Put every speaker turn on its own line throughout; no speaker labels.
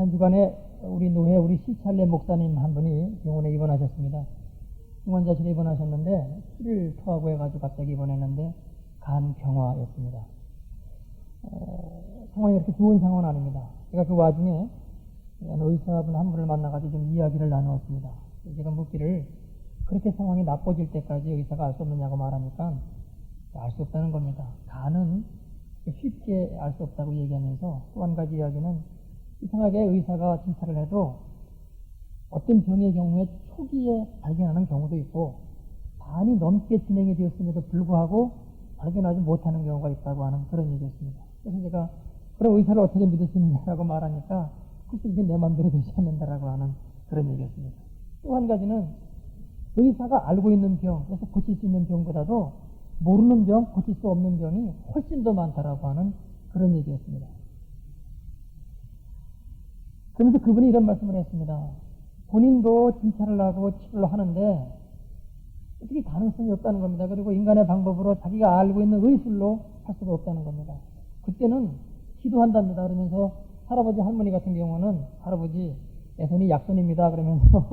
한 주간에 우리 시찰례 목사님 한 분이 병원에 입원하셨습니다. 중환자실에 입원하셨는데 피를 토하고 해가지고 갑자기 입원했는데 간경화였습니다. 상황이 그렇게 좋은 상황은 아닙니다. 제가 그 와중에 의사분 한 분을 만나가지고 좀 이야기를 나누었습니다. 제가 묻기를 그렇게 상황이 나빠질 때까지 의사가 알 수 없느냐고 말하니까 알 수 없다는 겁니다. 간은 쉽게 알 수 없다고 얘기하면서 또 한 가지 이야기는 이상하게 의사가 진찰을 해도 어떤 병의 경우에 초기에 발견하는 경우도 있고 반이 넘게 진행이 되었음에도 불구하고 발견하지 못하는 경우가 있다고 하는 그런 얘기였습니다. 그래서 제가 그럼 의사를 어떻게 믿을 수 있냐고 말하니까 글쎄 이게 내 마음대로 되지 않는다라고 하는 그런 얘기였습니다. 또 한 가지는 의사가 알고 있는 병, 그래서 고칠 수 있는 병보다도 모르는 병, 고칠 수 없는 병이 훨씬 더 많다라고 하는 그런 얘기였습니다. 그러면서 그분이 이런 말씀을 했습니다. 본인도 진찰을 하고 치료를 하는데 어떻게 가능성이 없다는 겁니다. 그리고 인간의 방법으로 자기가 알고 있는 의술로 할 수가 없다는 겁니다. 그때는 기도한답니다. 그러면서 할아버지 할머니 같은 경우는 할아버지 내 손이 약손입니다. 그러면서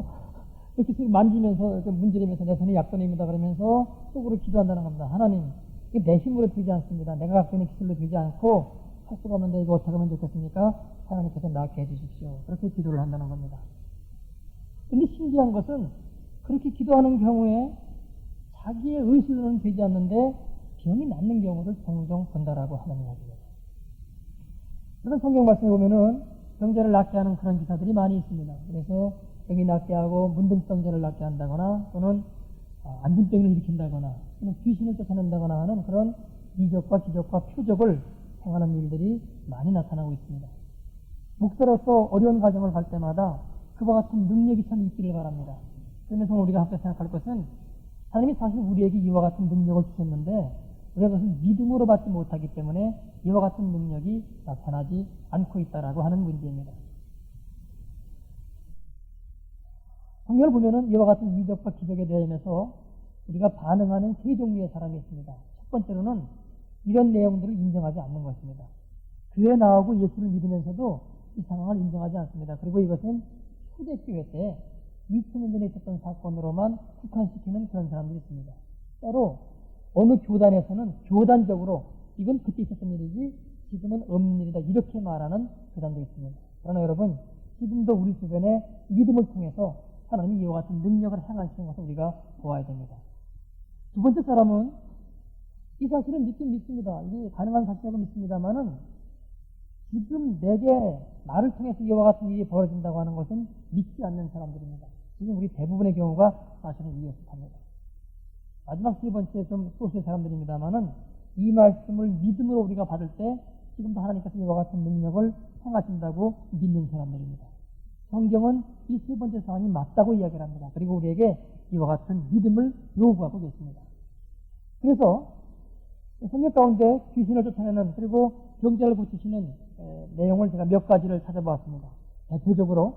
이렇게 만지면서 이렇게 문지르면서 내 손이 약손입니다. 그러면서 속으로 기도한다는 겁니다. 하나님, 이게 내 힘으로 되지 않습니다. 내가 갖고 있는 기술로 되지 않고 할 수가 없는데 이거 어떻게 하면 좋겠습니까? 하나님께서 낫게 해주십시오. 그렇게 기도를 한다는 겁니다. 근데 신기한 것은 그렇게 기도하는 경우에 자기의 의술로는 되지 않는데 병이 낫는 경우를 종종 본다라고 하는 이야기예요. 그런 성경 말씀에 보면은 병자를 낫게 하는 그런 기사들이 많이 있습니다. 그래서 병이 낫게 하고 문둥병자를 낫게 한다거나 또는 안진병을 일으킨다거나 또는 귀신을 쫓아낸다거나 하는 그런 이적과 기적과 표적을 행하는 일들이 많이 나타나고 있습니다. 목사로서 어려운 과정을 갈 때마다 그와 같은 능력이 참 있기를 바랍니다. 그러면서 우리가 함께 생각할 것은 하나님이 사실 우리에게 이와 같은 능력을 주셨는데 우리가 그것을 믿음으로 받지 못하기 때문에 이와 같은 능력이 나타나지 않고 있다라고 하는 문제입니다. 성경을 보면은 이와 같은 이적과 기적에 대하여서 우리가 반응하는 세 종류의 사람이 있습니다. 첫 번째로는 이런 내용들을 인정하지 않는 것입니다. 교회에 나오고 예수를 믿으면서도 이 상황을 인정하지 않습니다. 그리고 이것은 초대교회 때 2000년 전에 있었던 사건으로만 국한시키는 그런 사람들이 있습니다. 때로 어느 교단에서는 교단적으로 이건 그때 있었던 일이지 지금은 없는 일이다 이렇게 말하는 교단도 있습니다. 그러나 여러분 지금도 우리 주변에 믿음을 통해서 하나님이 이와 같은 능력을 행하시는 것을 우리가 보아야 됩니다. 두 번째 사람은 이 사실은 믿긴 믿습니다. 이게 가능한 사실이라고 믿습니다만은 지금 내게 나를 통해서 이와 같은 일이 벌어진다고 하는 것은 믿지 않는 사람들입니다. 지금 우리 대부분의 경우가 사실은 이렇습니다. 마지막 세 번째 좀 소수의 사람들입니다만은 이 말씀을 믿음으로 우리가 받을 때 지금도 하나님께서 이와 같은 능력을 행하신다고 믿는 사람들입니다. 성경은 이 세 번째 사안이 맞다고 이야기를 합니다. 그리고 우리에게 이와 같은 믿음을 요구하고 계십니다. 그래서 성경 가운데 귀신을 쫓아내는 그리고 병자를 고치시는 내용을 제가 몇 가지를 찾아보았습니다. 대표적으로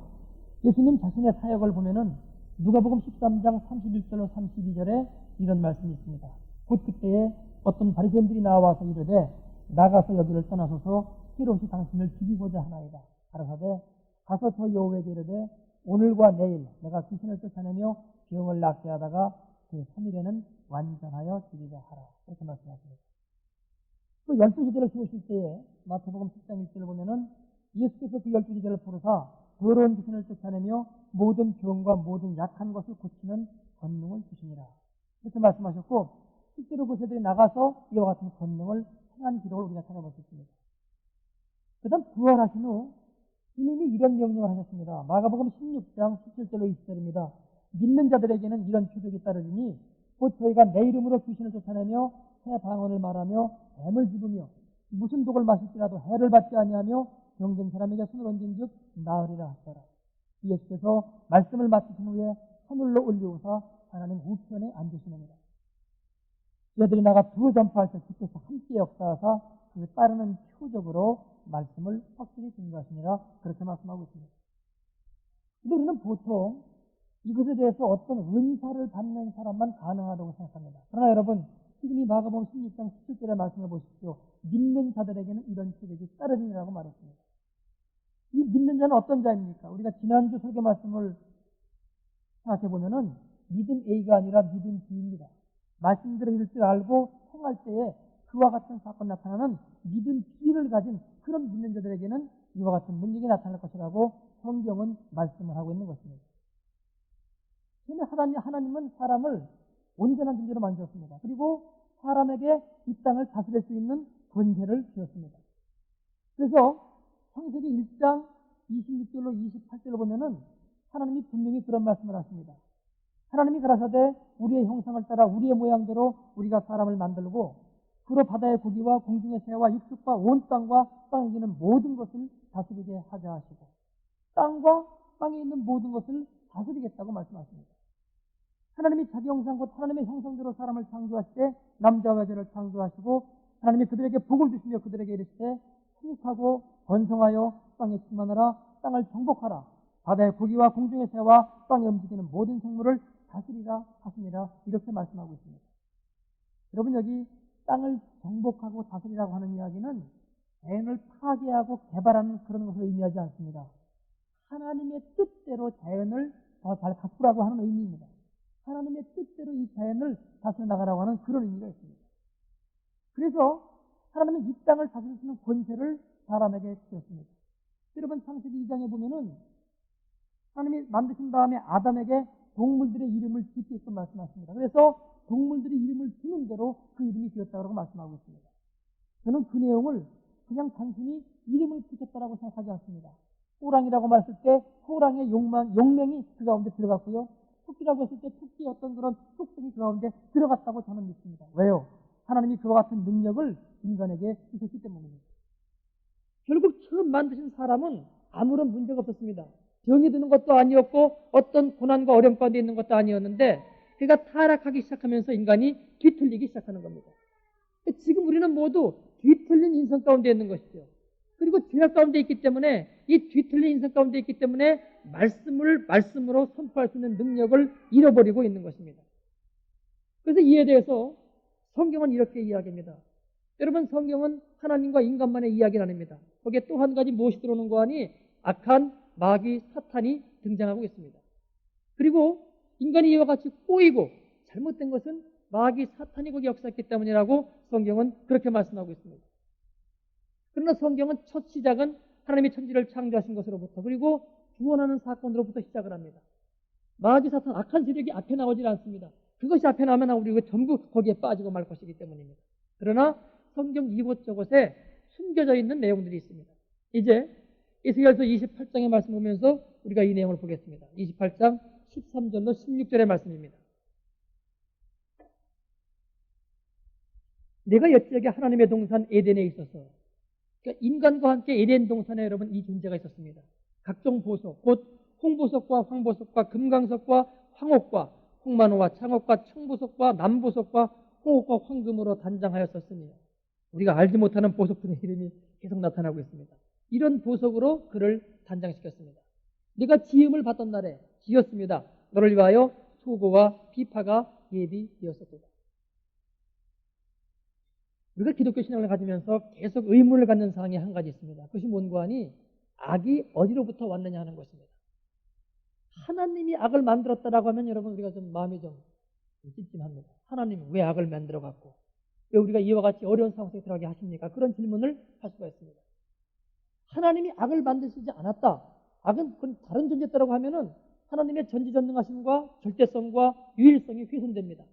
예수님 자신의 사역을 보면은 누가복음 13장 31절로 32절에 이런 말씀이 있습니다. 곧 그때에 어떤 바리새인들이 나와서 이르되 나가서 여기를 떠나소서 새로이 당신을 죽이고자 하나이다. 가라사대 가서 저 여호와에게 이르되 오늘과 내일 내가 귀신을 쫓아내며 병을 낫게 하다가 그 3일에는 완전하여 죽이자 하라. 이렇게 말씀하십니다. 또 12제자를 세우실 때에 마태복음 10장 1절을 보면은 예수께서 그 12제자를 부르사 더러운 귀신을 쫓아내며 모든 병과 모든 약한 것을 고치는 권능을 주시니라. 이렇게 말씀하셨고 실제로 그 세들이 나가서 이와 같은 권능을 행한 기록을 우리가 찾아볼 수 있습니다. 그 다음 부활하신 후 주님이 이런 명령을 하셨습니다. 마가복음 16장 17절로 20절입니다. 믿는 자들에게는 이런 표적이 따르리니 곧 저희가 내 이름으로 귀신을 쫓아내며 새 방언을 말하며 뱀을 집으며 무슨 독을 마실지라도 해를 받지 아니하며 병든 사람에게 손을 얹은즉 나으리라 하더라. 예수께서 말씀을 마치신 후에 하늘로 올리우사 하나님 우편에 앉으시느니라. 저들이 나가 두 전파할 때 주께서 함께 역사하사 그 따르는 표적으로 말씀을 확실히 증거하시니라. 그렇게 말씀하고 있습니다. 근데 우리는 보통 이것에 대해서 어떤 은사를 받는 사람만 가능하다고 생각합니다. 그러나 여러분 지금 이 마가복음 16장 17절의 말씀을 보십시오. 믿는 자들에게는 이런 표적이 따르니라고 말했습니다. 이 믿는 자는 어떤 자입니까? 우리가 지난주 설교 말씀을 생각해 보면은 믿음 A가 아니라 믿음 B입니다. 말씀대로 이룰 줄 알고 행할 때에 그와 같은 사건 나타나는 믿음 B를 가진 그런 믿는 자들에게는 이와 같은 능력이 나타날 것이라고 성경은 말씀을 하고 있는 것입니다. 하나님은 사람을 온전한 존재로 만들었습니다. 그리고 사람에게 이 땅을 다스릴 수 있는 권세를 주었습니다. 그래서 창세기 1장 26절로 28절로 보면은 하나님이 분명히 그런 말씀을 하십니다. 하나님이 가라사대 우리의 형상을 따라 우리의 모양대로 우리가 사람을 만들고 그로 바다의 고기와 공중의 새와 육축과 온 땅과 땅에 있는 모든 것을 다스리게 하자 하시고 땅과 땅에 있는 모든 것을 다스리겠다고 말씀하십니다. 하나님이 자기 형상 곧 하나님의 형상대로 사람을 창조하실 때 남자와 여자를 창조하시고 하나님이 그들에게 복을 주시며 그들에게 이르시되 생육하고 번성하여 땅에 충만하라 땅을 정복하라 바다의 고기와 공중의 새와 땅에 움직이는 모든 생물을 다스리라 하시니라 이렇게 말씀하고 있습니다. 여러분 여기 땅을 정복하고 다스리라고 하는 이야기는 자연을 파괴하고 개발하는 그런 것을 의미하지 않습니다. 하나님의 뜻대로 자연을 더 잘 가꾸라고 하는 의미입니다. 하나님의 뜻대로 이 자연을 다스려 나가라고 하는 그런 의미가 있습니다. 그래서 하나님은 이 땅을 다스릴 수 있는 권세를 사람에게 주었습니다. 여러분 창세기 2장에 보면은 하나님이 만드신 다음에 아담에게 동물들의 이름을 짓게끔 말씀하십니다. 그래서 동물들의 이름을 주는 대로 그 이름이 지었다고 말씀하고 있습니다. 저는 그 내용을 그냥 단순히 이름을 붙였다라고 생각하지 않습니다. 호랑이라고 말했을 때 호랑이의 용맹이 그 가운데 들어갔고요. 토끼라고 했을 때 토끼의 어떤 그런 속성이 그 가운데 들어갔다고 저는 믿습니다. 왜요? 하나님이 그와 같은 능력을 인간에게 주셨기 때문입니다. 결국 처음 만드신 사람은 아무런 문제가 없었습니다. 병이 드는 것도 아니었고 어떤 고난과 어려움 가운데 있는 것도 아니었는데 그가 타락하기 시작하면서 인간이 뒤틀리기 시작하는 겁니다. 지금 우리는 모두 뒤틀린 인생 가운데 있는 것이죠. 그리고 죄악 가운데 있기 때문에 이 뒤틀린 인생 가운데 있기 때문에 말씀으로 선포할 수 있는 능력을 잃어버리고 있는 것입니다. 그래서 이에 대해서 성경은 이렇게 이야기합니다. 여러분 성경은 하나님과 인간만의 이야기는 아닙니다. 거기에 또 한 가지 무엇이 들어오는 거 하니 악한 마귀 사탄이 등장하고 있습니다. 그리고 인간이 이와 같이 꼬이고 잘못된 것은 마귀 사탄이 거기 역사했기 때문이라고 성경은 그렇게 말씀하고 있습니다. 그러나 성경은 첫 시작은 하나님이 천지를 창조하신 것으로부터 그리고 구원하는 사건으로부터 시작을 합니다. 마귀 사탄 악한 세력이 앞에 나오질 않습니다. 그것이 앞에 나오면 우리가 전부 거기에 빠지고 말 것이기 때문입니다. 그러나 성경 이곳저곳에 숨겨져 있는 내용들이 있습니다. 이제 에스겔서 28장의 말씀 보면서 우리가 이 내용을 보겠습니다. 28장 13절로 16절의 말씀입니다. 내가 여태에게 하나님의 동산 에덴에 있어서 그러니까 인간과 함께 에덴 동산에 여러분 이 존재가 있었습니다. 각종 보석, 곧 홍보석과 황보석과 금강석과 황옥과 홍만호와 창옥과 청보석과 남보석과 홍옥과 황금으로 단장하였었으니 우리가 알지 못하는 보석들의 이름이 계속 나타나고 있습니다. 이런 보석으로 그를 단장시켰습니다. 네가 지음을 받던 날에 지었습니다. 너를 위하여 소고와 비파가 예비되었었다. 우리가 기독교 신앙을 가지면서 계속 의문을 갖는 사항이 한 가지 있습니다. 그것이 뭔가 하니 악이 어디로부터 왔느냐 하는 것입니다. 하나님이 악을 만들었다라고 하면 여러분 우리가 좀 마음이 좀 찜찜합니다. 하나님이 왜 악을 만들어갖고 왜 우리가 이와 같이 어려운 상황 속에 들어가게 하십니까? 그런 질문을 할 수가 있습니다. 하나님이 악을 만드시지 않았다. 악은 그건 다른 존재다라고 하면은 하나님의 전지전능하심과 절대성과 유일성이 훼손됩니다.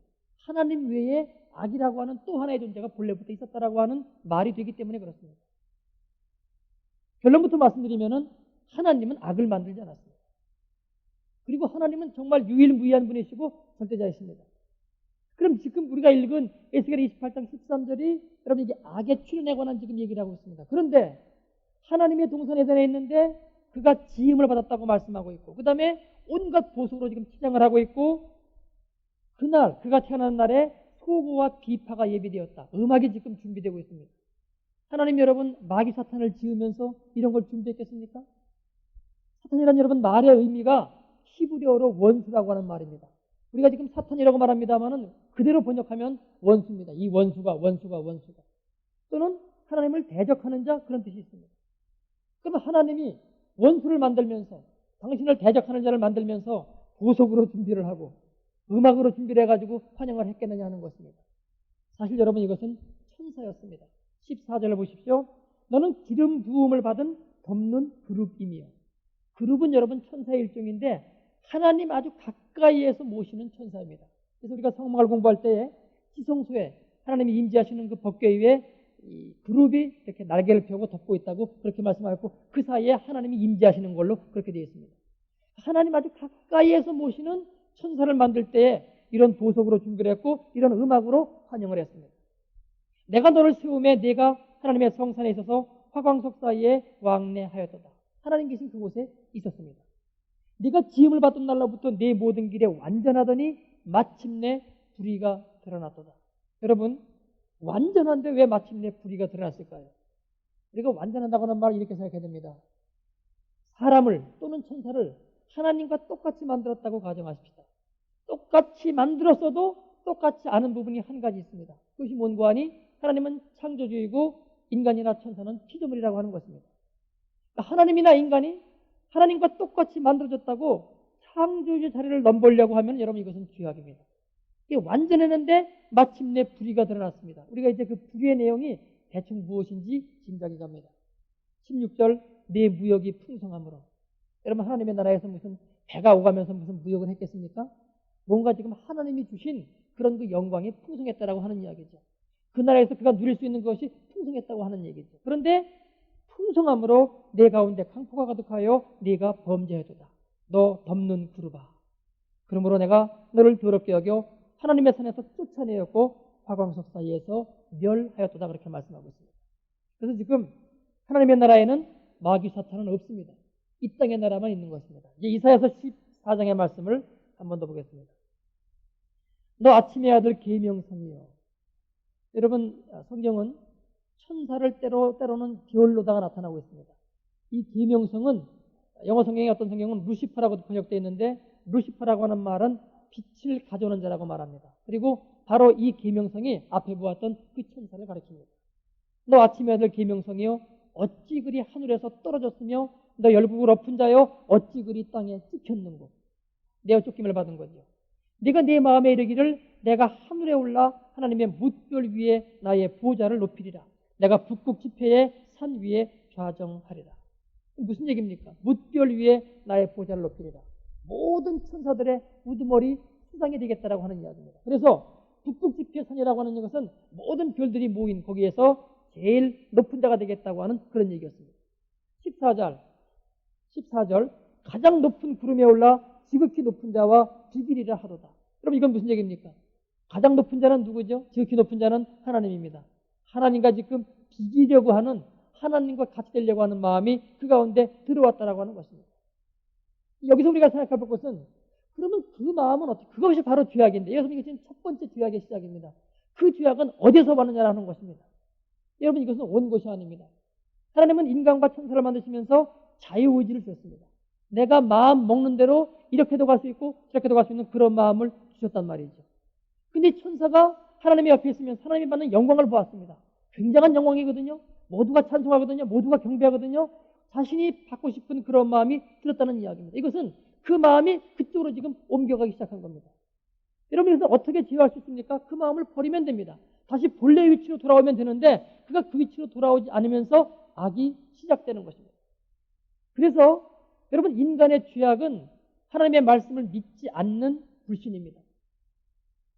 하나님 외에 악이라고 하는 또 하나의 존재가 본래부터 있었다라고 하는 말이 되기 때문에 그렇습니다. 결론부터 말씀드리면은 하나님은 악을 만들지 않았습니다. 그리고 하나님은 정말 유일무이한 분이시고 절대자이십니다. 그럼 지금 우리가 읽은 에스겔 28장 13절이 여러분 이게 악의 출현에 관한 지금 얘기를 하고 있습니다. 그런데 하나님의 동산 에덴에 있는데 그가 지음을 받았다고 말씀하고 있고 그 다음에 온갖 보석으로 지금 치장을 하고 있고 그날 그가 태어난 날에 소고와 비파가 예비되었다. 음악이 지금 준비되고 있습니다. 하나님 여러분 마귀 사탄을 지으면서 이런 걸 준비했겠습니까? 사탄이라는 여러분 말의 의미가 히브리어로 원수라고 하는 말입니다. 우리가 지금 사탄이라고 말합니다만은 그대로 번역하면 원수입니다. 이 원수가 또는 하나님을 대적하는 자 그런 뜻이 있습니다. 그러면 하나님이 원수를 만들면서 당신을 대적하는 자를 만들면서 보석으로 준비를 하고 음악으로 준비를 해가지고 환영을 했겠느냐 하는 것입니다. 사실 여러분 이것은 천사였습니다. 14절을 보십시오. 너는 기름 부음을 받은 덮는 그룹이며, 그룹은 여러분 천사의 일종인데 하나님 아주 가까이에서 모시는 천사입니다. 그래서 우리가 성막을 공부할 때에 지성소에 하나님이 임재하시는 그 법궤 위에 이 그룹이 이렇게 날개를 펴고 덮고 있다고 그렇게 말씀하였고, 그 사이에 하나님이 임재하시는 걸로 그렇게 되어 있습니다. 하나님 아주 가까이에서 모시는 천사를 만들 때에 이런 보석으로 준비를 했고 이런 음악으로 환영을 했습니다. 내가 너를 세우매 네가 하나님의 성산에 있어서 화광석 사이에 왕래하였도다. 하나님 계신 그곳에 있었습니다. 네가 지음을 받던 날로부터 네 모든 길에 완전하더니 마침내 불의가 드러났도다. 여러분, 완전한데 왜 마침내 불의가 드러났을까요? 우리가 완전하다고 하는 말을 이렇게 생각해야 됩니다. 사람을 또는 천사를 하나님과 똑같이 만들었다고 가정하십시다. 똑같이 만들었어도 똑같이 않은 부분이 한 가지 있습니다. 그것이 뭔가 하니 하나님은 창조주이고 인간이나 천사는 피조물이라고 하는 것입니다. 그러니까 하나님이나 인간이 하나님과 똑같이 만들어졌다고 창조주의 자리를 넘보려고 하면 여러분 이것은 죄악입니다. 이게 완전했는데 마침내 불의가 드러났습니다. 우리가 이제 그 불의의 내용이 대충 무엇인지 짐작이 갑니다. 16절 내 무역이 풍성함으로. 여러분 하나님의 나라에서 무슨 배가 오가면서 무슨 무역을 했겠습니까? 뭔가 지금 하나님이 주신 그런 그 영광이 풍성했다라고 하는 이야기죠. 그 나라에서 그가 누릴 수 있는 것이 풍성했다고 하는 얘기죠. 그런데 풍성함으로 내 가운데 강포가 가득하여 네가 범죄하도다. 너 덮는 그루바. 그러므로 내가 너를 더럽게 여겨 하나님의 산에서 쫓아내었고 화광석 사이에서 멸하였도다. 그렇게 말씀하고 있습니다. 그래서 지금 하나님의 나라에는 마귀 사탄은 없습니다. 이 땅의 나라만 있는 것입니다. 이제 이사야서 14장의 말씀을 한 번 더 보겠습니다. 너 아침의 아들 계명성이여. 여러분 성경은 천사를 때로는 별로다가 나타나고 있습니다. 이 계명성은 영어 성경의 어떤 성경은 루시퍼라고 번역되어 있는데 루시퍼라고 하는 말은 빛을 가져오는 자라고 말합니다. 그리고 바로 이 계명성이 앞에 보았던 그 천사를 가리킵니다. 너 아침의 아들 계명성이여 어찌 그리 하늘에서 떨어졌으며 너 열국을 엎은 자여 어찌 그리 땅에 찍혔는고. 내가 쫓김을 받은 거죠. 네가 내 마음에 이르기를 내가 하늘에 올라 하나님의 뭇별 위에 나의 보좌를 높이리라. 내가 북극 지폐의 산 위에 좌정하리라. 무슨 얘기입니까? 뭇별 위에 나의 보좌를 높이리라. 모든 천사들의 우두머리 수상이 되겠다라고 하는 이야기입니다. 그래서 북극 지폐 산이라고 하는 것은 모든 별들이 모인 거기에서 제일 높은 자가 되겠다고 하는 그런 얘기였습니다. 14절 가장 높은 구름에 올라 지극히 높은 자와 비비리라 하도다. 그럼 이건 무슨 얘기입니까? 가장 높은 자는 누구죠? 지극히 높은 자는 하나님입니다. 하나님과 지금 비기려고 하는, 하나님과 같이 되려고 하는 마음이 그 가운데 들어왔다라고 하는 것입니다. 여기서 우리가 생각해 볼 것은, 그러면 그 마음은 어떻게, 그것이 바로 죄악인데, 여기서 이것은 첫 번째 죄악의 시작입니다. 그 죄악은 어디서 왔느냐라는 것입니다. 여러분 이것은 온 것이 아닙니다. 하나님은 인간과 천사를 만드시면서 자유의지를 주셨습니다. 내가 마음 먹는 대로 이렇게도 갈 수 있고 저렇게도 갈 수 있는 그런 마음을 주셨단 말이죠. 근데 천사가 하나님의 옆에 있으면 하나님이 받는 영광을 보았습니다. 굉장한 영광이거든요. 모두가 찬송하거든요. 모두가 경배하거든요. 자신이 받고 싶은 그런 마음이 들었다는 이야기입니다. 이것은 그 마음이 그쪽으로 지금 옮겨가기 시작한 겁니다. 여러분 그래서 어떻게 제어할 수 있습니까? 그 마음을 버리면 됩니다. 다시 본래의 위치로 돌아오면 되는데 그가 그 위치로 돌아오지 않으면서 악이 시작되는 것입니다. 그래서 여러분 인간의 죄악은 하나님의 말씀을 믿지 않는 불신입니다.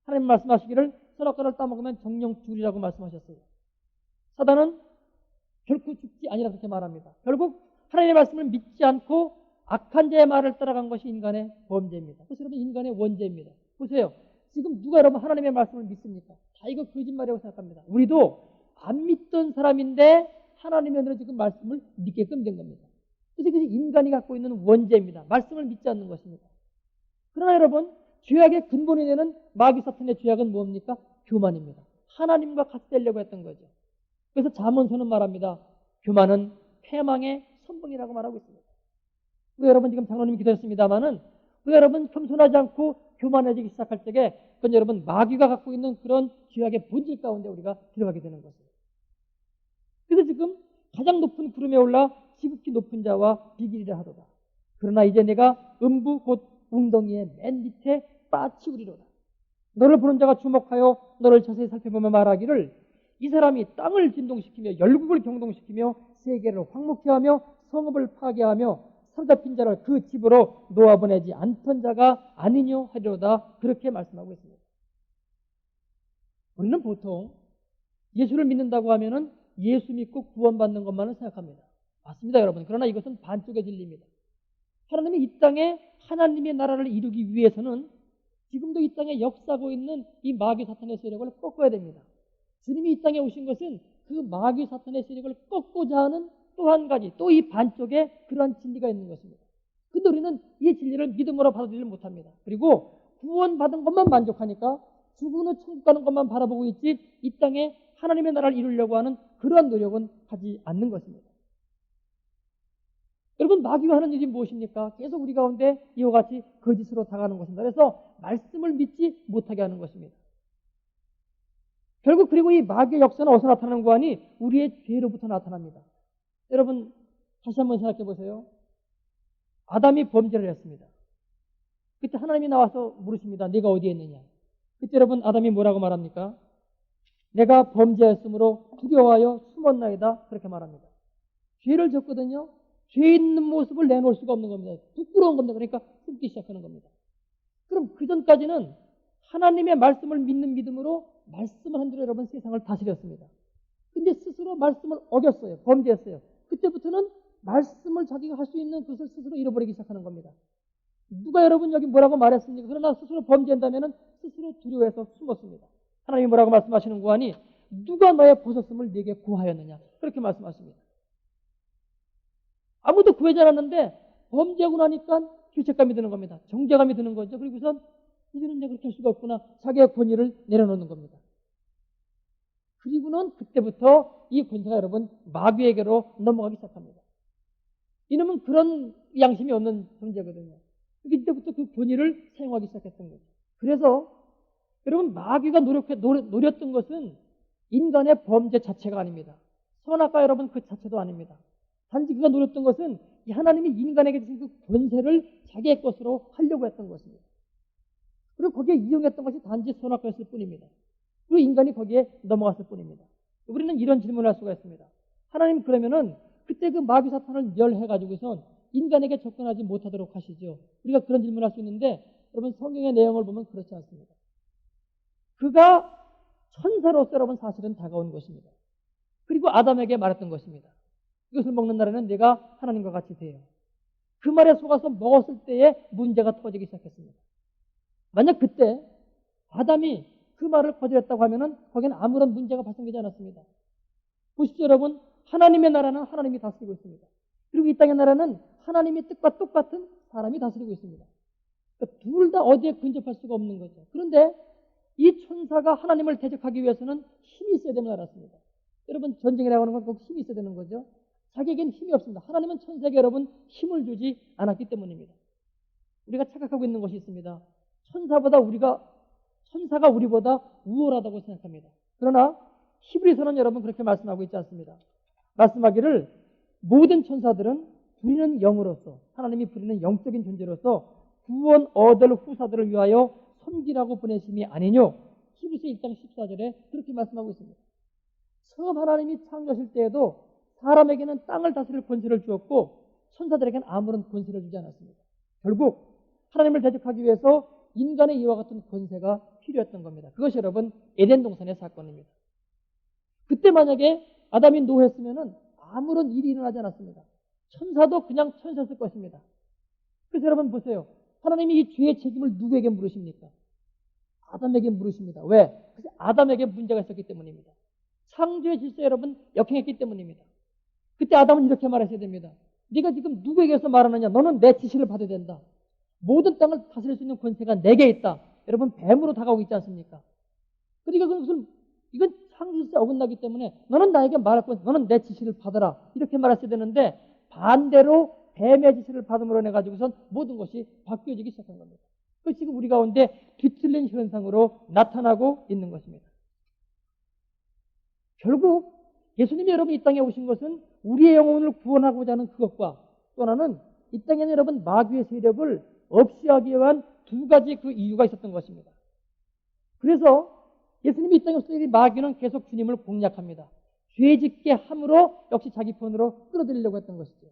하나님 말씀하시기를 선악과를 따먹으면 정령 죽으리라고 말씀하셨어요. 사단은 결코 죽지 아니라 그렇게 말합니다. 결국 하나님의 말씀을 믿지 않고 악한 자의 말을 따라간 것이 인간의 범죄입니다. 그래서 여러분 인간의 원죄입니다. 보세요. 지금 누가 여러분 하나님의 말씀을 믿습니까? 다 이거 거짓말이라고 생각합니다. 우리도 안 믿던 사람인데 하나님의 은혜로 지금 말씀을 믿게끔 된 겁니다. 그래서 그것이 인간이 갖고 있는 원죄입니다. 말씀을 믿지 않는 것입니다. 그러나 여러분 죄악의 근본이 되는 마귀 사탄의 죄악은 뭡니까? 교만입니다. 하나님과 같이 되려고 했던 거죠. 그래서 잠언서는 말합니다. 교만은 패망의 선봉이라고 말하고 있습니다. 왜 여러분 지금 장로님이 기도했습니다마는 왜 여러분 겸손하지 않고 교만해지기 시작할 적에 그건 여러분 마귀가 갖고 있는 그런 죄악의 본질 가운데 우리가 들어가게 되는 것입니다. 그래서 지금 가장 높은 구름에 올라 지극히 높은 자와 비길이라 하도다. 그러나 이제 내가 음부 곧 웅덩이의 맨 밑에 빠치우리로다. 너를 부른 자가 주목하여 너를 자세히 살펴보며 말하기를 이 사람이 땅을 진동시키며 열국을 경동시키며 세계를 황무케 하며 성읍을 파괴하며 사로잡힌 자를 그 집으로 놓아보내지 않던 자가 아니뇨 하리로다. 그렇게 말씀하고 있습니다. 우리는 보통 예수를 믿는다고 하면은 예수 믿고 구원받는 것만을 생각합니다. 맞습니다, 여러분. 그러나 이것은 반쪽의 진리입니다. 하나님이 이 땅에 하나님의 나라를 이루기 위해서는 지금도 이 땅에 역사하고 있는 이 마귀 사탄의 세력을 꺾어야 됩니다. 주님이 이 땅에 오신 것은 그 마귀 사탄의 세력을 꺾고자 하는 또 한 가지, 또 이 반쪽에 그러한 진리가 있는 것입니다. 근데 우리는 이 진리를 믿음으로 받아들이지 못합니다. 그리고 구원받은 것만 만족하니까 죽은 후 천국 가는 것만 바라보고 있지 이 땅에 하나님의 나라를 이루려고 하는 그러한 노력은 하지 않는 것입니다. 여러분, 마귀가 하는 일이 무엇입니까? 계속 우리 가운데 이와 같이 거짓으로 당하는 것입니다. 그래서 말씀을 믿지 못하게 하는 것입니다. 결국 그리고 이 마귀의 역사는 어디서 나타나는 거 아니? 우리의 죄로부터 나타납니다. 여러분, 다시 한번 생각해 보세요. 아담이 범죄를 했습니다. 그때 하나님이 나와서 물으십니다. 네가 어디에 있느냐? 그때 여러분, 아담이 뭐라고 말합니까? 내가 범죄했으므로 두려워하여 숨었나이다. 그렇게 말합니다. 죄를 졌거든요. 죄 있는 모습을 내놓을 수가 없는 겁니다. 부끄러운 겁니다. 그러니까 숨기 시작하는 겁니다. 그럼 그 전까지는 하나님의 말씀을 믿는 믿음으로 말씀을 한 대로 여러분 세상을 다스렸습니다. 근데 스스로 말씀을 어겼어요. 범죄했어요. 그때부터는 말씀을 자기가 할 수 있는 것을 스스로 잃어버리기 시작하는 겁니다. 누가 여러분 여기 뭐라고 말했습니까? 그러나 스스로 범죄한다면 스스로 두려워해서 숨었습니다. 하나님이 뭐라고 말씀하시는 거 아니? 누가 너의 벗었음을 네게 구하였느냐? 그렇게 말씀하십니다. 아무도 구하지 않았는데 범죄하고 나니까 죄책감이 드는 겁니다. 정죄감이 드는 거죠. 그리고선 이제는 내가 그렇게 할 수가 없구나. 자기의 권위를 내려놓는 겁니다. 그리고는 그때부터 이 권세가 여러분 마귀에게로 넘어가기 시작합니다. 이놈은 그런 양심이 없는 존재거든요. 이때부터 그 권위를 사용하기 시작했던 거죠. 그래서 여러분 마귀가 노렸던 것은 인간의 범죄 자체가 아닙니다. 선악과 여러분 그 자체도 아닙니다. 단지 그가 노렸던 것은 하나님이 인간에게 주신 그 권세를 자기의 것으로 하려고 했던 것입니다. 그리고 거기에 이용했던 것이 단지 선악과였을 뿐입니다. 그리고 인간이 거기에 넘어갔을 뿐입니다. 우리는 이런 질문을 할 수가 있습니다. 하나님 그러면은 그때 그 마귀 사탄을 멸해가지고선 인간에게 접근하지 못하도록 하시죠. 우리가 그런 질문을 할 수 있는데 여러분 성경의 내용을 보면 그렇지 않습니다. 그가 천사로서 여러분 사실은 다가온 것입니다. 그리고 아담에게 말했던 것입니다. 이것을 먹는 날에는 내가 하나님과 같이 돼요. 그 말에 속아서 먹었을 때에 문제가 터지기 시작했습니다. 만약 그때 아담이 그 말을 거절했다고 하면은 거기는 아무런 문제가 발생되지 않았습니다. 보십시오, 여러분. 하나님의 나라는 하나님이 다스리고 있습니다. 그리고 이 땅의 나라는 하나님의 뜻과 똑같은 사람이 다스리고 있습니다. 그러니까 둘 다 어디에 근접할 수가 없는 거죠. 그런데 이 천사가 하나님을 대적하기 위해서는 힘이 있어야 되는 줄 알았습니다. 여러분, 전쟁이라고 하는 건 꼭 힘이 있어야 되는 거죠. 자기에겐 힘이 없습니다. 하나님은 천사에게 여러분 힘을 주지 않았기 때문입니다. 우리가 착각하고 있는 것이 있습니다. 천사가 우리보다 우월하다고 생각합니다. 그러나 히브리서는 여러분 그렇게 말씀하고 있지 않습니다. 말씀하기를 모든 천사들은 부리는 영으로서 하나님이 부리는 영적인 존재로서 구원 얻을 후사들을 위하여 섬기라고 보내심이 아니뇨. 히브리서 1장 14절에 그렇게 말씀하고 있습니다. 처음 하나님이 창조하실 때에도 사람에게는 땅을 다스릴 권세를 주었고 천사들에게는 아무런 권세를 주지 않았습니다. 결국 하나님을 대적하기 위해서 인간의 이와 같은 권세가 필요했던 겁니다. 그것이 여러분 에덴 동산의 사건입니다. 그때 만약에 아담이 노했으면은 아무런 일이 일어나지 않았습니다. 천사도 그냥 천사였을 것입니다. 그래서 여러분 보세요. 하나님이 이 죄의 책임을 누구에게 물으십니까? 아담에게 물으십니다. 왜? 그래서 아담에게 문제가 있었기 때문입니다. 창조의 질서 여러분 역행했기 때문입니다. 그때 아담은 이렇게 말하셔야 됩니다. 네가 지금 누구에게서 말하느냐? 너는 내 지시를 받아야 된다. 모든 땅을 다스릴 수 있는 권세가 내게 있다. 여러분 뱀으로 다가오고 있지 않습니까? 그러니까 이건 창조질서에 어긋나기 때문에 너는 나에게 말할 것, 너는 내 지시를 받아라. 이렇게 말하셔야 되는데 반대로 뱀의 지시를 받음으로 내 가지고선 모든 것이 바뀌어지기 시작한 겁니다. 그 지금 우리 가운데 뒤틀린 현상으로 나타나고 있는 것입니다. 결국 예수님이 여러분 이 땅에 오신 것은 우리의 영혼을 구원하고자 하는 그것과 또 하나는 이 땅에는 여러분 마귀의 세력을 없이 하기 위한 두 가지 그 이유가 있었던 것입니다. 그래서 예수님이 이 땅에 없을 때 마귀는 계속 주님을 공략합니다. 죄짓게 함으로 역시 자기 편으로 끌어들이려고 했던 것이죠.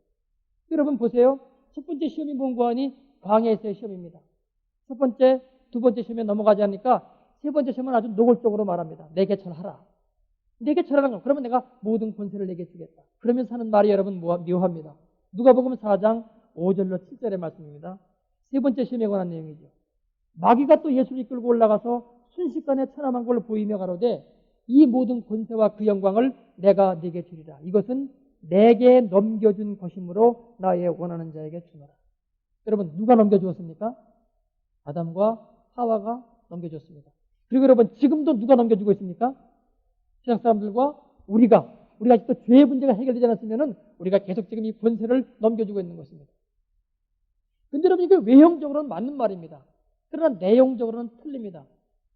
여러분 보세요. 첫 번째 시험이 뭔가 하니 광야에서의 시험입니다. 첫 번째, 두 번째 시험에 넘어가지 않으니까 세 번째 시험은 아주 노골적으로 말합니다. 내게 절하라. 내게 절하는 거. 그러면 내가 모든 권세를 내게 주겠다. 그러면서 하는 말이 여러분 묘합니다. 누가복음 4장 5절로 7절의 말씀입니다. 세 번째 시험에 관한 내용이죠. 마귀가 또 예수를 이끌고 올라가서 순식간에 천하만 걸 보이며 가로되 이 모든 권세와 그 영광을 내가 네게 주리라. 이것은 내게 넘겨준 것이므로 나의 원하는 자에게 주노라. 여러분 누가 넘겨주었습니까? 아담과 하와가 넘겨줬습니다. 그리고 여러분 지금도 누가 넘겨주고 있습니까? 세상 사람들과 우리가 아직도 죄의 문제가 해결되지 않았으면 우리가 계속 지금 이 권세를 넘겨주고 있는 것입니다. 근데 여러분 이게 외형적으로는 맞는 말입니다. 그러나 내용적으로는 틀립니다.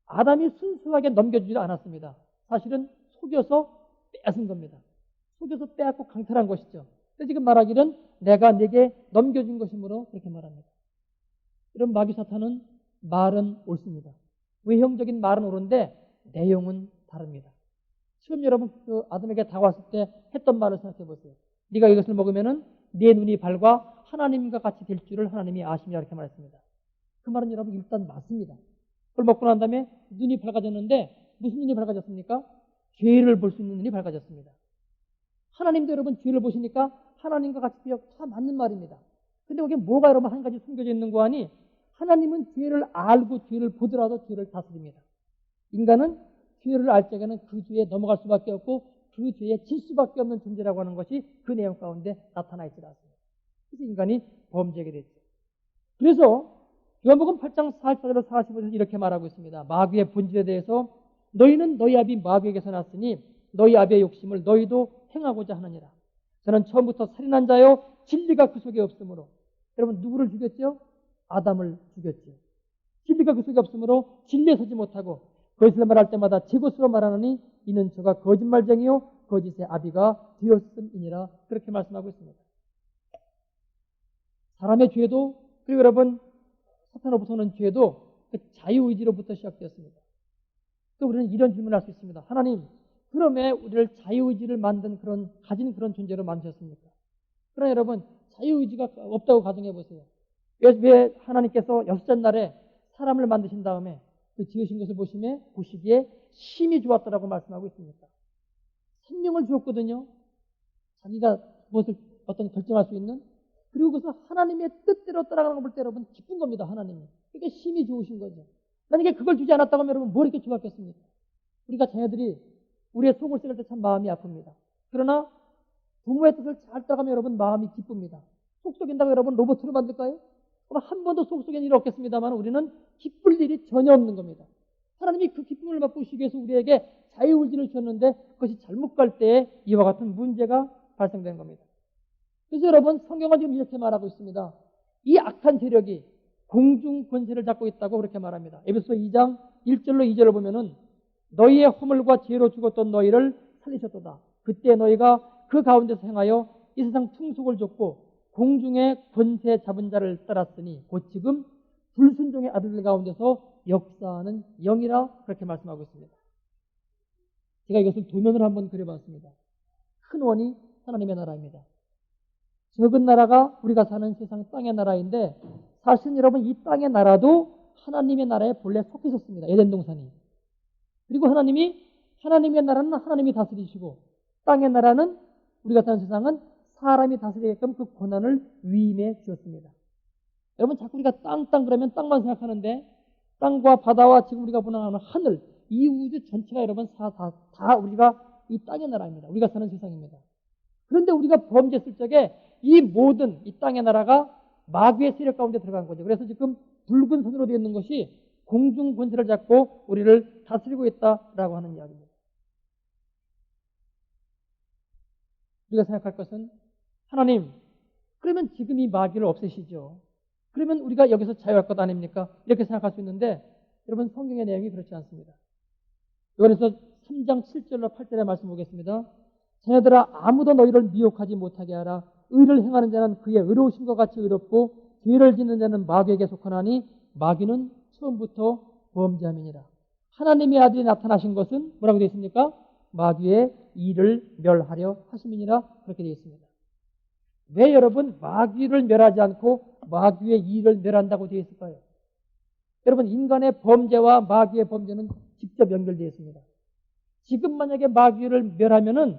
아담이 순수하게 넘겨주지 않았습니다. 사실은 속여서 뺏은 겁니다. 속여서 빼앗고 강탈한 것이죠. 그래서 지금 말하기는 내가 네게 넘겨준 것이므로 그렇게 말합니다. 이런 마귀 사탄은 말은 옳습니다. 외형적인 말은 옳은데 내용은 다릅니다. 지금 여러분 그 아담에게 다가왔을 때 했던 말을 생각해 보세요. 네가 이것을 먹으면은 네 눈이 밝아 하나님과 같이 될 줄을 하나님이 아시냐 이렇게 말했습니다. 그 말은 여러분 일단 맞습니다. 그걸 먹고 난 다음에 눈이 밝아졌는데 무슨 눈이 밝아졌습니까? 죄를 볼 수 있는 눈이 밝아졌습니다. 하나님도 여러분 죄를 보시니까 하나님과 같이 되어 다 맞는 말입니다. 근데 거기에 뭐가 여러분 한 가지 숨겨져 있는 거 아니? 하나님은 죄를 알고 죄를 보더라도 죄를 다스립니다. 인간은 죄를 알 적에는 그 죄에 넘어갈 수밖에 없고 그 죄에 질 수밖에 없는 존재라고 하는 것이 그 내용 가운데 나타나 있지 않습니다. 그래서 인간이 범죄하게 됐죠. 그래서 요한복음 8장 44절로 45절 이렇게 말하고 있습니다. 마귀의 본질에 대해서 너희는 너희 아비 마귀에게서 났으니 너희 아비의 욕심을 너희도 행하고자 하느니라. 저는 처음부터 살인한 자요 진리가 그 속에 없으므로 여러분 누구를 죽였죠? 아담을 죽였죠. 진리가 그 속에 없으므로 진리에 서지 못하고 거짓을 말할 때마다 제 것으로 말하느니 이는 저가 거짓말쟁이요 거짓의 아비가 되었음이니라. 그렇게 말씀하고 있습니다. 사람의 죄도 그리고 여러분 사탄으로부터 오는 죄도 그 자유의지로부터 시작되었습니다. 또 우리는 이런 질문을 할 수 있습니다. 하나님, 그럼에 우리를 자유의지를 가진 그런 존재로 만드셨습니까? 그러나 여러분, 자유의지가 없다고 가정해 보세요. 왜 하나님께서 여섯째 날에 사람을 만드신 다음에 그 지으신 것을 보시기에 심히 좋았다라고 말씀하고 있습니까? 생명을 주었거든요. 자기가 무엇을 어떤 결정할 수 있는. 그리고 그것은 하나님의 뜻대로 따라가는 걸 볼 때 여러분 기쁜 겁니다. 하나님이. 그게 심히 좋으신 거죠. 만약에 그걸 주지 않았다고 하면 여러분 뭐 이렇게 좋았겠습니까? 우리가 자녀들이 우리의 속을 썩을 때 참 마음이 아픕니다. 그러나 부모의 뜻을 잘 따라가면 여러분 마음이 기쁩니다. 속 썩인다고 여러분 로봇으로 만들까요? 그럼 한 번도 속 썩인 일이 없겠습니다만 우리는 기쁠 일이 전혀 없는 겁니다. 하나님이 그 기쁨을 맛보시기 위해서 우리에게 자유의지를 주셨는데 그것이 잘못 갈 때에 이와 같은 문제가 발생된 겁니다. 그래서 여러분 성경은 지금 이렇게 말하고 있습니다. 이 악한 세력이 공중 권세를 잡고 있다고 그렇게 말합니다. 에베소 2장 1절로 2절을 보면은 너희의 허물과 죄로 죽었던 너희를 살리셨도다. 그때 너희가 그 가운데서 행하여 이 세상 풍속을 줬고 공중의 권세 잡은 자를 따랐으니 곧 지금 불순종의 아들들 가운데서 역사하는 영이라 그렇게 말씀하고 있습니다. 제가 이것을 도면으로 한번 그려봤습니다. 큰 원이 하나님의 나라입니다. 적은 나라가 우리가 사는 세상 땅의 나라인데 사실 여러분 이 땅의 나라도 하나님의 나라에 본래 속해 있었습니다. 에덴 동산이. 그리고 하나님의 나라는 하나님이 다스리시고 땅의 나라는 우리가 사는 세상은 사람이 다스리게끔 그 권한을 위임해 주었습니다. 여러분 자꾸 우리가 땅 그러면 땅만 생각하는데 땅과 바다와 지금 우리가 보는 하늘 이 우주 전체가 여러분 다 우리가 이 땅의 나라입니다. 우리가 사는 세상입니다. 그런데 우리가 범죄했을 적에 이 모든 이 땅의 나라가 마귀의 세력 가운데 들어간 거죠. 그래서 지금 붉은 선으로 되어 있는 것이 공중 권세를 잡고 우리를 다스리고 있다라고 하는 이야기입니다. 우리가 생각할 것은 하나님, 그러면 지금 이 마귀를 없애시죠. 그러면 우리가 여기서 자유할 것 아닙니까? 이렇게 생각할 수 있는데 여러분 성경의 내용이 그렇지 않습니다. 요한에서 3장 7절로 8절의 말씀 보겠습니다. 자녀들아 아무도 너희를 미혹하지 못하게 하라. 의를 행하는 자는 그의 의로우신 것 같이 의롭고 죄를 짓는 자는 마귀에게 속하나니 마귀는 처음부터 범죄함이니라. 하나님의 아들이 나타나신 것은 뭐라고 되어 있습니까? 마귀의 일을 멸하려 하심이니라 그렇게 되어 있습니다. 왜 여러분 마귀를 멸하지 않고 마귀의 일을 멸한다고 되어 있을까요? 여러분 인간의 범죄와 마귀의 범죄는 직접 연결되어 있습니다. 지금 만약에 마귀를 멸하면은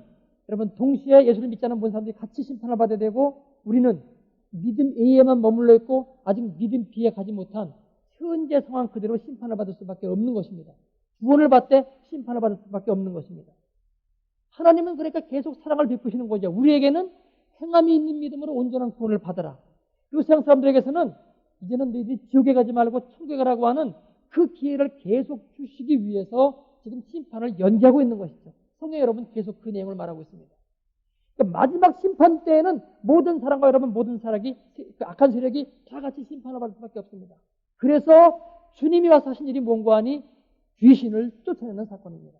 여러분 동시에 예수를 믿지 않는 모든 사람들이 같이 심판을 받아야 되고 우리는 믿음 A에만 머물러 있고 아직 믿음 B에 가지 못한 현재 상황 그대로 심판을 받을 수밖에 없는 것입니다. 구원을 받되 심판을 받을 수밖에 없는 것입니다. 하나님은 그러니까 계속 사랑을 베푸시는 거죠. 우리에게는 행함이 있는 믿음으로 온전한 구원을 받아라. 그리고 세상 사람들에게서는 이제는 너희들이 지옥에 가지 말고 천국에 가라고 하는 그 기회를 계속 주시기 위해서 지금 심판을 연기하고 있는 것이죠. 성경 여러분 계속 그 내용을 말하고 있습니다. 그러니까 마지막 심판 때에는 모든 사람과 여러분 모든 사람이 그 악한 세력이 다 같이 심판을 받을 수밖에 없습니다. 그래서 주님이 와서 하신 일이 뭔가 하니 귀신을 쫓아내는 사건입니다.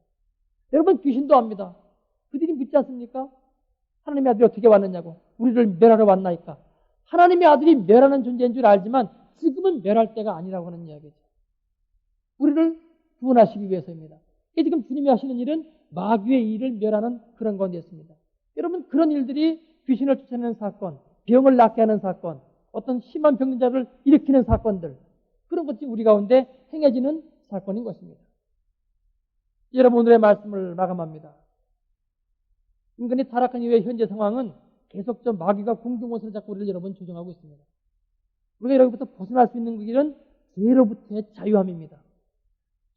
여러분 귀신도 압니다. 그들이 묻지 않습니까? 하나님의 아들이 어떻게 왔느냐고. 우리를 멸하러 왔나이까. 하나님의 아들이 멸하는 존재인 줄 알지만 지금은 멸할 때가 아니라고 하는 이야기죠. 우리를 구원하시기 위해서입니다. 지금 주님이 하시는 일은 마귀의 일을 멸하는 그런 건데였습니다. 여러분 그런 일들이 귀신을 쫓아내는 사건, 병을 낫게 하는 사건, 어떤 심한 병자를 일으키는 사건들 그런 것이 우리 가운데 행해지는 사건인 것입니다. 여러분 오늘의 말씀을 마감합니다. 인간이 타락한 이후의 현재 상황은 계속적 마귀가 공중원수를 잡고 우리를 여러분 조종하고 있습니다. 우리가 여기부터 벗어날 수 있는 길은 죄로부터의 자유함입니다.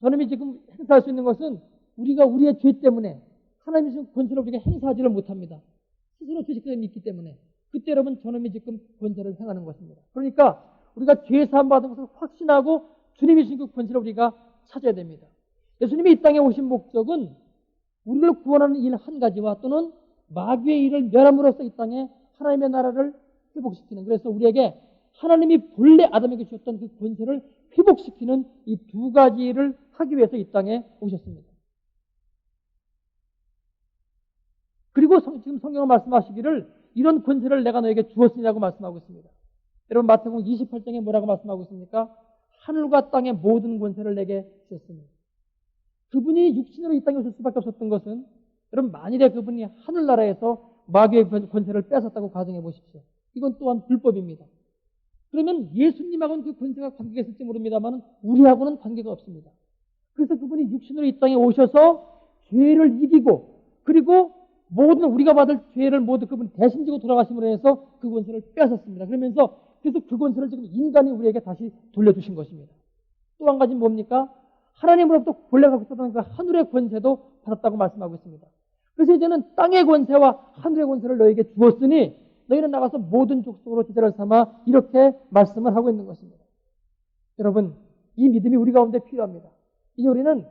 저놈이 지금 행사할 수 있는 것은 우리가 우리의 죄 때문에 하나님이 주신 권세를 우리가 행사하지를 못합니다. 스스로 죄책감이 있기 때문에 그때 여러분 저놈이 지금 권세를 행하는 것입니다. 그러니까 우리가 죄 사함 받은 것을 확신하고 주님이 주신 그 권세를 우리가 찾아야 됩니다. 예수님이 이 땅에 오신 목적은 우리를 구원하는 일 한 가지와 또는 마귀의 일을 멸함으로써 이 땅에 하나님의 나라를 회복시키는, 그래서 우리에게 하나님이 본래 아담에게 주셨던 그 권세를 회복시키는 이 두 가지 일을 하기 위해서 이 땅에 오셨습니다. 그리고 지금 성경은 말씀하시기를 이런 권세를 내가 너에게 주었으니라고 말씀하고 있습니다. 여러분 마태복음 28장에 뭐라고 말씀하고 있습니까? 하늘과 땅의 모든 권세를 내게 주셨습니다. 그분이 육신으로 이 땅에 오실 수밖에 없었던 것은 여러분 만일에 그분이 하늘나라에서 마귀의 권세를 뺏었다고 가정해 보십시오. 이건 또한 불법입니다. 그러면 예수님하고는 그 권세가 관계가 있을지 모릅니다만 우리하고는 관계가 없습니다. 그래서 그분이 육신으로 이 땅에 오셔서 죄를 이기고 그리고 모든 우리가 받을 죄를 모두 그분이 대신 지고 돌아가심으로 해서 그 권세를 뺏었습니다. 그러면서 그래서 그 권세를 지금 인간이 우리에게 다시 돌려주신 것입니다. 또 한 가지는 뭡니까? 하나님으로부터 본래 갖고 있었던 그 하늘의 권세도 받았다고 말씀하고 있습니다. 그래서 이제는 땅의 권세와 하늘의 권세를 너에게 주었으니 너희는 나가서 모든 족속으로 제자를 삼아 이렇게 말씀을 하고 있는 것입니다. 여러분 이 믿음이 우리 가운데 필요합니다. 이제 우리는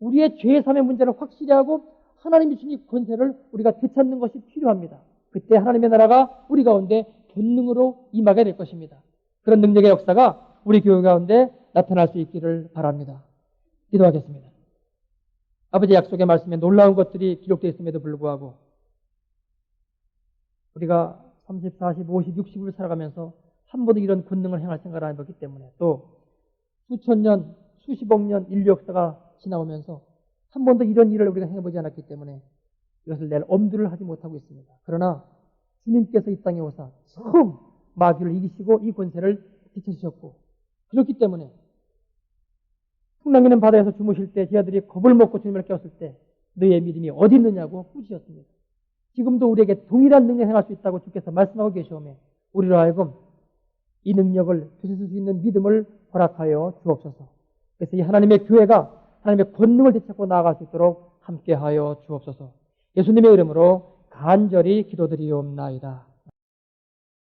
우리의 죄 사함의 문제를 확실히 하고 하나님이 주신 이 권세를 우리가 되찾는 것이 필요합니다. 그때 하나님의 나라가 우리 가운데 본능으로 임하게 될 것입니다. 그런 능력의 역사가 우리 교회 가운데 나타날 수 있기를 바랍니다. 기도하겠습니다. 아버지 약속의 말씀에 놀라운 것들이 기록되어 있음에도 불구하고 우리가 30, 40, 50, 60을 살아가면서 한 번도 이런 권능을 행할 생각을 안 해봤기 때문에 또 수천 년, 수십억 년 인류 역사가 지나오면서 한 번도 이런 일을 우리가 해보지 않았기 때문에 이것을 낼 엄두를 하지 못하고 있습니다. 그러나 주님께서 이 땅에 오사 처음 마귀를 이기시고 이 권세를 비춰주셨고 그렇기 때문에 풍랑이는 바다에서 주무실 때 제자들이 겁을 먹고 주님을 깨웠을 때 너희의 믿음이 어디 있느냐고 꾸짖었습니다. 지금도 우리에게 동일한 능력을 행할 수 있다고 주께서 말씀하고 계시오매 우리로 하여금 이 능력을 주실 수 있는 믿음을 허락하여 주옵소서. 그래서 이 하나님의 교회가 하나님의 권능을 되찾고 나아갈 수 있도록 함께하여 주옵소서. 예수님의 이름으로 간절히 기도드리옵나이다.